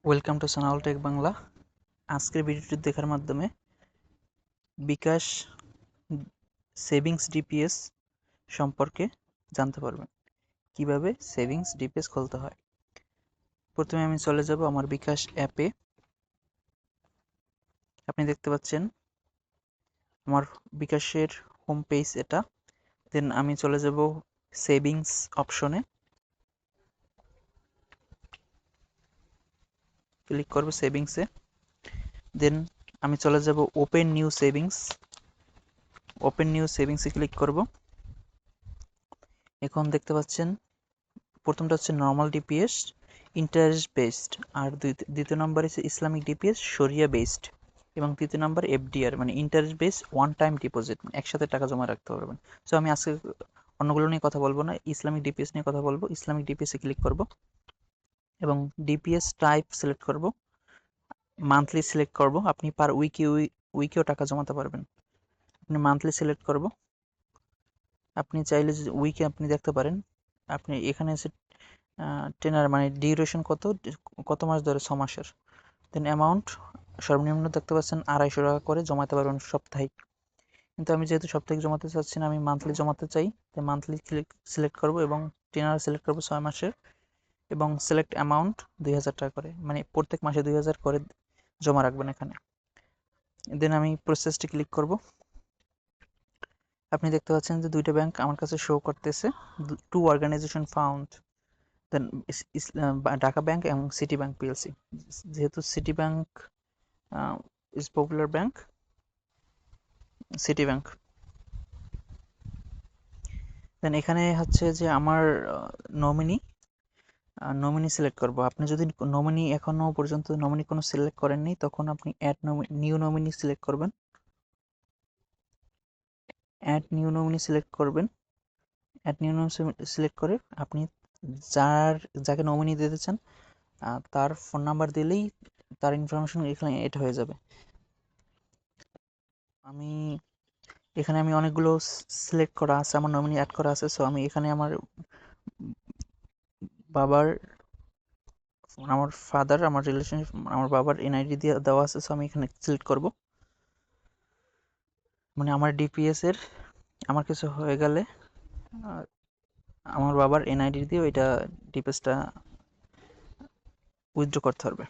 Welcome to Sanaul Tech Bangla. আজকের ভিডিওটি দেখার মাধ্যমে বিকাশ সেভিংস ডিপিএস সম্পর্কে জানতে পারবেন, কিভাবে সেভিংস ডিপিএস খুলতে হয়। প্রথমে আমি চলে যাব আমার বিকাশ অ্যাপে। আপনি দেখতে পাচ্ছেন আমার বিকাশের হোম পেজ এটা। দেন আমি চলে যাব সেভিংস অপশনে, ক্লিক করব সেভিংসে। দেন আমি চলে যাব ওপেন নিউ সেভিংসে ক্লিক করব। এখন দেখতে পাচ্ছেন প্রথমটা হচ্ছে নর্মাল ডিপিএস ইন্টারেস্ট বেসড, আর দ্বিতীয় নম্বর হচ্ছে ইসলামিক ডিপিএস শরিয়া বেসড, এবং তৃতীয় নম্বর এফডিআর মানে interest base one time deposit, একসাথে টাকা জমা রাখতে পারবেন। সো আমি আজকে অন্যগুলো নিয়ে কথা বলবো না, ইসলামিক ডিপিএস নিয়ে কথা বলবো। ইসলামিক ডিপিএসে ক্লিক করব এবং ডিপিএস টাইপ সিলেক্ট করব, মান্থলি সিলেক্ট করব। আপনি পার উইকেও টাকা জমাতে পারবেন। আপনি মান্থলি সিলেক্ট করব। আপনি চাইলে উইকে আপনি দেখতে পারেন। আপনি এখানে এসে টেনার মানে ডিউরেশন কত মাস ধরে, 6 মাসের। দেন অ্যামাউন্ট সর্বনিম্ন দেখতে পাচ্ছেন 250 টাকা করে জমাতে পারবেন সাপ্তাহিক। কিন্তু আমি যেহেতু সাপ্তাহিক জমাতে চাচ্ছি না, আমি মান্থলি জমাতে চাই, তাই মান্থলি সিলেক্ট করব এবং টেনার সিলেক্ট করব 6 মাসের, এবং সিলেক্ট অ্যামাউন্ট 2000 টাকা করে, মানে প্রত্যেক মাসে 2000 করে জমা রাখবেন এখানে। দেন আমি প্রসেসটি ক্লিক করব। আপনি দেখতে পাচ্ছেন যে দুইটা ব্যাংক আমার কাছে শো করতেছে, two organisation found. Then Dhaka bank এবং সিটি ব্যাংক পিএলসি। যেহেতু City Bank is popular bank, City Bank. Then এখানে হচ্ছে যে আমার নমিনি সিলেক্ট করব। আপনি যদি নমিনি এখনো পর্যন্ত নমিনি কোনো সিলেক্ট করেননি, তখন আপনি নিউ নমিনি সিলেক্ট করবেন। অ্যাড নিউ নমিনি সিলেক্ট করবেন। অ্যাড নিউ নমিনি সিলেক্ট করে আপনি যাকে নমিনি দিতে চান তার ফোন নাম্বার দিলেই তার ইনফরমেশন এখানে এড হয়ে যাবে। এখানে আমি অনেকগুলো সিলেক্ট করা আছে, আমার নমিনি অ্যাড করা আছে। সো আমি এখানে আমার ফাদার, আমার রিলেশন, আমার বাবার এনআইডি দিয়ে দেওয়া আছে। সো আমি এখানে সিলেক্ট করব। মানে আমার ডিপিএস এর আমার কিছু হয়ে গেলে আমার বাবার এনআইডি দিয়ে ওইটা ডিপিএসটা উইথড্র করতে পারবে।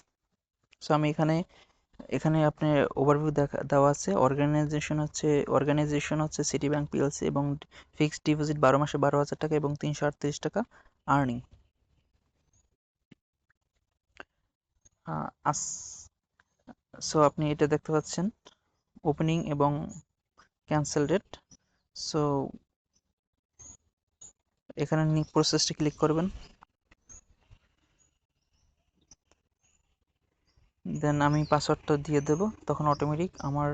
সো আমি এখানে আপনার ওভারভিউ দেওয়া আছে। অর্গানাইজেশন হচ্ছে সিটি ব্যাংক পিএলসি, এবং ফিক্সড ডিপোজিট 12 মাসে 12,000 টাকা এবং 338 টাকা আর্নিং। সো আপনি এটা দেখতে পাচ্ছেন ওপেনিং এবং ক্যান্সেল ডেট। সো এখানে প্রসেসটি ক্লিক করবেন। দেন আমি পাসওয়ার্ডটা দিয়ে দেব, তখন অটোমেটিক আমার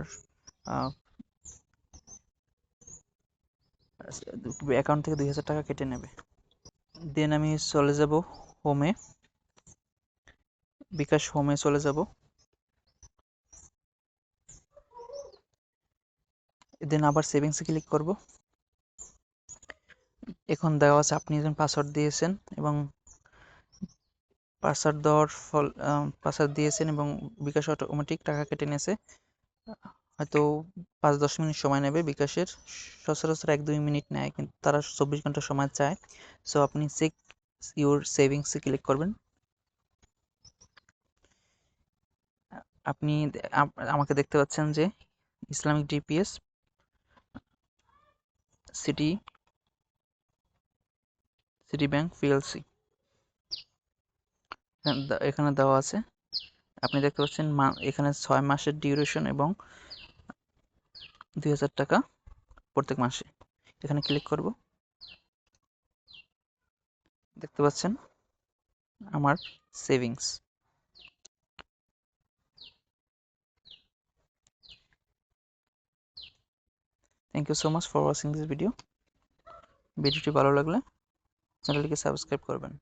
অ্যাকাউন্ট থেকে 2000 টাকা কেটে নেবে। দেন আমি চলে যাব হোমে, বিকাশ হোমে চলে যাব। দেন আবার সেভিংসে ক্লিক করব। এখন দেওয়া আছে আপনি যখন পাসওয়ার্ড দিয়েছেন এবং পাসওয়ার্ড দিয়েছেন এবং বিকাশ অটোমেটিক টাকা কেটে নিয়েছে। হয়তো 5-10 মিনিট সময় নেবে বিকাশের, সচরাচর 1-2 মিনিট নেয়, কিন্তু তারা 24 ঘন্টা সময় চায়। সো আপনি চেক ইউর সেভিংসে ক্লিক করবেন। আপনি আমাকে দেখতে পাচ্ছেন যে Islamic DPS city Bank PLC এখানে দেওয়া আছে। আপনি দেখতে পাচ্ছেন এখানে 6 মাসের ডিউরেশন এবং 2000 টাকা প্রত্যেক মাসে। এখানে ক্লিক করব। দেখতে পাচ্ছেন আমার savings. Thank you so much for watching this ভিডিওটি ভালো লাগলে চ্যানেলটিকে সাবস্ক্রাইব করবেন।